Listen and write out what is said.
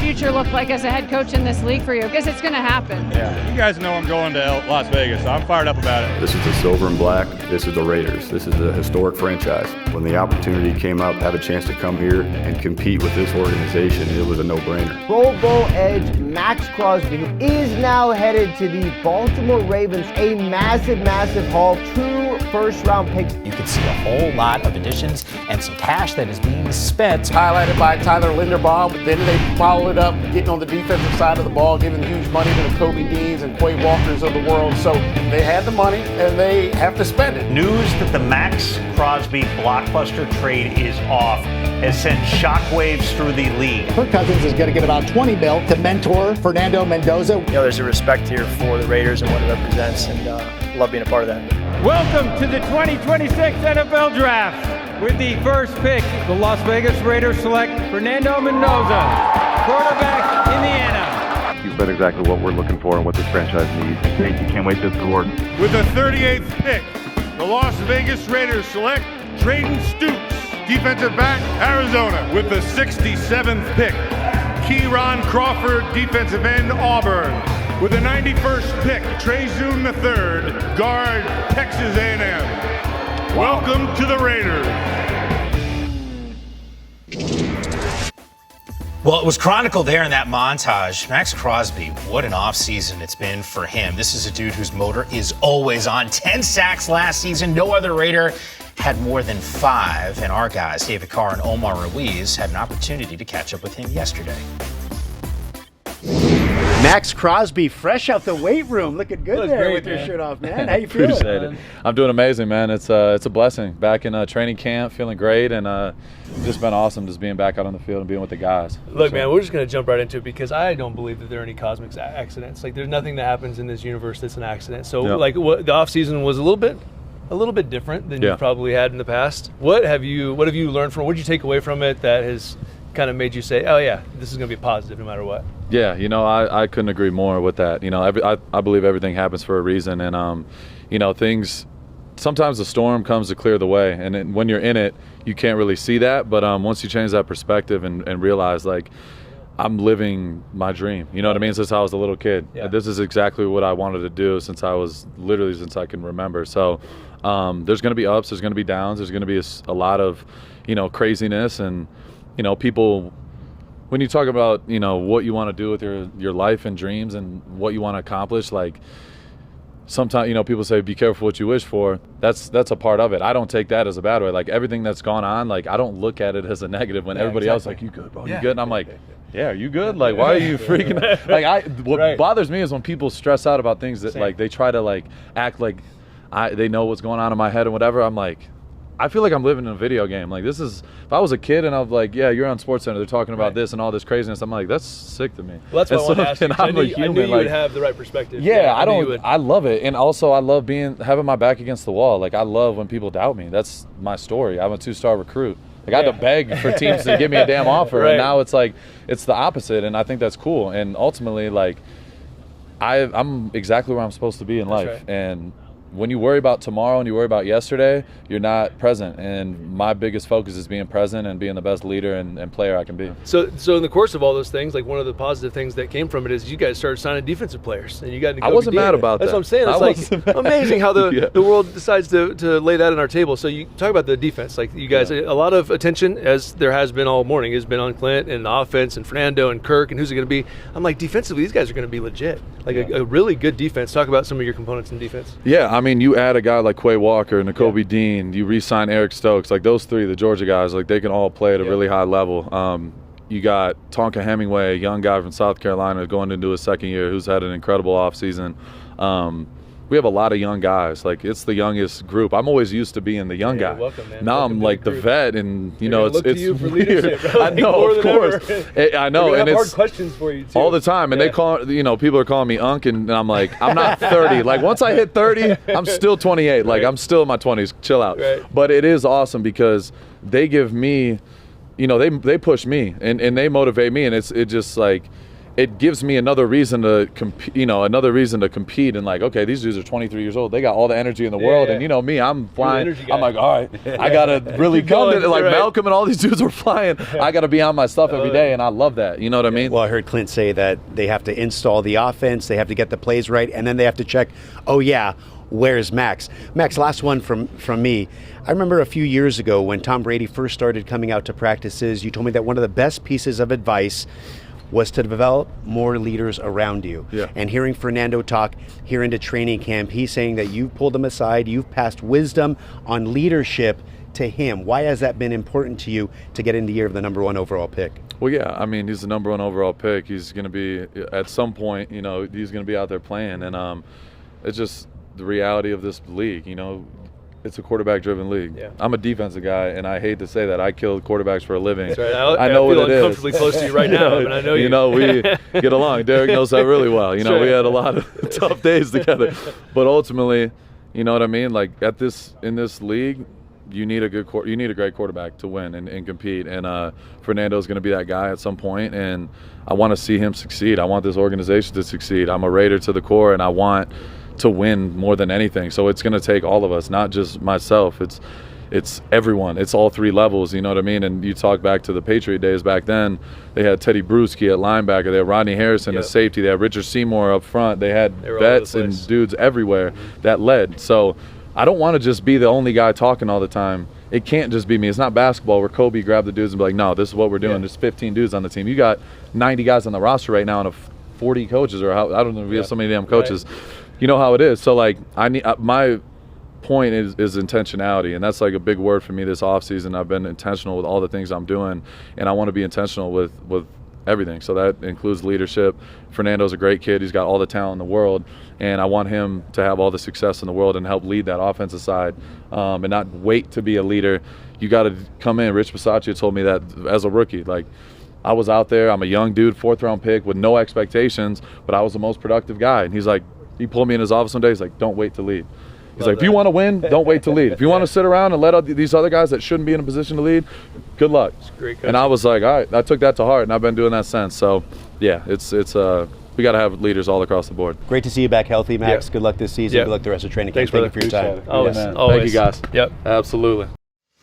future look like as a head coach in this league for you? Because it's going to happen. Yeah, you guys know I'm going to Las Vegas, so I'm fired up about it. This is the silver and black. This is the Raiders. This is a historic franchise. When the opportunity came up to have a chance to come here and compete with this organization, it was a no-brainer. Pro Bowl edge Maxx Crosby, who is now headed to the Baltimore Ravens, a massive, massive haul, 2 first-round picks. You can see a whole lot of additions and some cash that is being spent. Highlighted by Tyler Linderbaum, but then they followed it up getting on the defensive side of the ball, giving huge money to the Kobe Deans and Quay Walkers of the world. So they had the money and they have to spend it. News that the Maxx Crosby blockbuster trade is off has sent shockwaves through the league. Kirk Cousins is going to get about $20 million to mentor Fernando Mendoza. You know, there's a respect here for the Raiders and what it represents, and love being a part of that. Welcome to the 2026 NFL Draft. With the first pick, the Las Vegas Raiders select Fernando Mendoza, quarterback, Indiana. You've been exactly what we're looking for and what this franchise needs. Can't wait to reward. With the 38th pick, the Las Vegas Raiders select Drayden Stoops, defensive back, Arizona. With the 67th pick, Keyron Crawford, defensive end, Auburn. With the 91st pick, Trezun III, guard, Texas A&M. Welcome to the Raiders. Well, it was chronicled there in that montage. Maxx Crosby, what an offseason it's been for him. This is a dude whose motor is always on. 10 sacks last season. No other Raider had more than 5. And our guys, David Carr and Omar Ruiz, had an opportunity to catch up with him yesterday. Maxx Crosby, fresh out the weight room, looking good there great, with your shirt off, man. How you feeling? Appreciate it. I'm doing amazing, man. It's a blessing. Back in training camp, feeling great, and just been awesome just being back out on the field and being with the guys. Look, man, we're just going to jump right into it because I don't believe that there are any cosmic accidents. Like, there's nothing that happens in this universe that's an accident. So, like, the offseason was a little bit different than you've probably had in the past. What have you learned from it? What did you take away from it that has kind of made you say, oh, yeah, this is going to be positive no matter what? Yeah, I couldn't agree more with that. I believe everything happens for a reason, and things. Sometimes the storm comes to clear the way, and when you're in it, you can't really see that. But once you change that perspective and realize, like, I'm living my dream. You know what I mean? Since I was a little kid, this is exactly what I wanted to do since I can remember. So there's going to be ups, there's going to be downs, there's going to be a lot of craziness, and people. When you talk about, what you want to do with your life and dreams and what you want to accomplish, like, sometimes, people say, be careful what you wish for. That's a part of it. I don't take that as a bad way. Like, everything that's gone on, like, I don't look at it as a negative when everybody else is like, you good, bro? You good? And I'm like, yeah, are you good? Like, why are you freaking out? Like, what bothers me is when people stress out about things that, like, they try to, like, act like they know what's going on in my head and whatever. I'm like, I feel like I'm living in a video game. Like, this is, if I was a kid and I was like, yeah, you're on SportsCenter, they're talking about this and all this craziness, I'm like, that's sick to me. Well, that's what I want to ask you. I'm a human. I knew you would have the right perspective. Yeah, I love it. And also, I love having my back against the wall. Like, I love when people doubt me. That's my story. I'm a 2-star recruit. Like, I had to beg for teams to give me a damn offer. And now it's like, it's the opposite. And I think that's cool. And ultimately, like, I'm exactly where I'm supposed to be in life. Right. And when you worry about tomorrow and you worry about yesterday, you're not present. And my biggest focus is being present and being the best leader and player I can be. So in the course of all those things, like, one of the positive things that came from it is you guys started signing defensive players, and you got. I wasn't mad about that. That's what I'm saying. It's like amazing how the world decides to lay that on our table. So you talk about the defense, like, you guys, a lot of attention, as there has been all morning, has been on Clint and the offense and Fernando and Kirk and who's it going to be. I'm like, defensively, these guys are going to be legit. Like, a really good defense. Talk about some of your components in defense. Yeah, I mean, you add a guy like Quay Walker, Nakobe Dean, you re-sign Eric Stokes, like, those three, the Georgia guys, like, they can all play at a really high level. You got Tonka Hemingway, a young guy from South Carolina going into his second year, who's had an incredible offseason. We have a lot of young guys. Like, it's the youngest group. I'm always used to being the young guy. Welcome, man. Now welcome I'm like the vet, and it's to you for weird. Bro. I know, of course. I know, and it's hard questions for you too. all the time. And they call, people are calling me Unc, and I'm like, I'm not 30. Like, once I hit 30, I'm still 28. Like, I'm still in my 20s. Chill out. Right. But it is awesome because they give me, they push me and they motivate me, and it just like. it gives me another reason to compete, and like, okay, these dudes are 23 years old. They got all the energy in the world. And me, I'm flying. I'm like, all right, I got to really come to like Malcolm and all these dudes were flying. I got to be on my stuff every day. And I love that. You know what I mean? Well, I heard Clint say that they have to install the offense. They have to get the plays right. And then they have to check, oh yeah, where's Max? Max, last one from me. I remember a few years ago when Tom Brady first started coming out to practices, you told me that one of the best pieces of advice was to develop more leaders around you. Yeah. And hearing Fernando talk here into training camp, he's saying that you've pulled him aside, you've passed wisdom on leadership to him. Why has that been important to you to get in the year of the #1 overall pick? Well, yeah, I mean, he's the #1 overall pick. He's going to be, at some point, he's going to be out there playing. And it's just the reality of this league, It's a quarterback-driven league. Yeah. I'm a defensive guy, and I hate to say that. I kill quarterbacks for a living. That's right. I know what it is. I feel uncomfortably close to you right now, but I know you. We get along. Derek knows that really well. Sure. We had a lot of tough days together. But ultimately, you know what I mean? Like in this league, you need a great quarterback to win and compete. And Fernando's going to be that guy at some point, and I want to see him succeed. I want this organization to succeed. I'm a Raider to the core, and I want to win more than anything. So it's going to take all of us, not just myself. It's everyone. It's all three levels, you know what I mean? And you talk back to the Patriot days back then, they had Teddy Bruschi at linebacker, they had Rodney Harrison at safety, they had Richard Seymour up front, they had vets and dudes everywhere that led. So I don't want to just be the only guy talking all the time. It can't just be me. It's not basketball where Kobe grabbed the dudes and be like, no, this is what we're doing. There's 15 dudes on the team. You got 90 guys on the roster right now and 40 coaches, or I don't know if we have so many damn coaches. Right. You know how it is. So like my point is intentionality, and that's like a big word for me this offseason. I've been intentional with all the things I'm doing, and I want to be intentional with everything. So that includes leadership. Fernando's a great kid. He's got all the talent in the world, and I want him to have all the success in the world and help lead that offensive side, and not wait to be a leader. You got to come in. Rich Bisaccia told me that as a rookie. Like, I was out there. I'm a young dude, 4th-round pick with no expectations, but I was the most productive guy. And he's like, he pulled me in his office one day. He's like, don't wait to lead. He's like, if you want to win, don't wait to lead. If you want to sit around and let these other guys that shouldn't be in a position to lead, good luck. Great coaching. And I was like, all right, I took that to heart, and I've been doing that since. So, yeah, it's we got to have leaders all across the board. Great to see you back healthy, Max. Good luck this season. Good luck the rest of training camp. Thank you for your time. Always. Thank you, guys. Yep. Absolutely.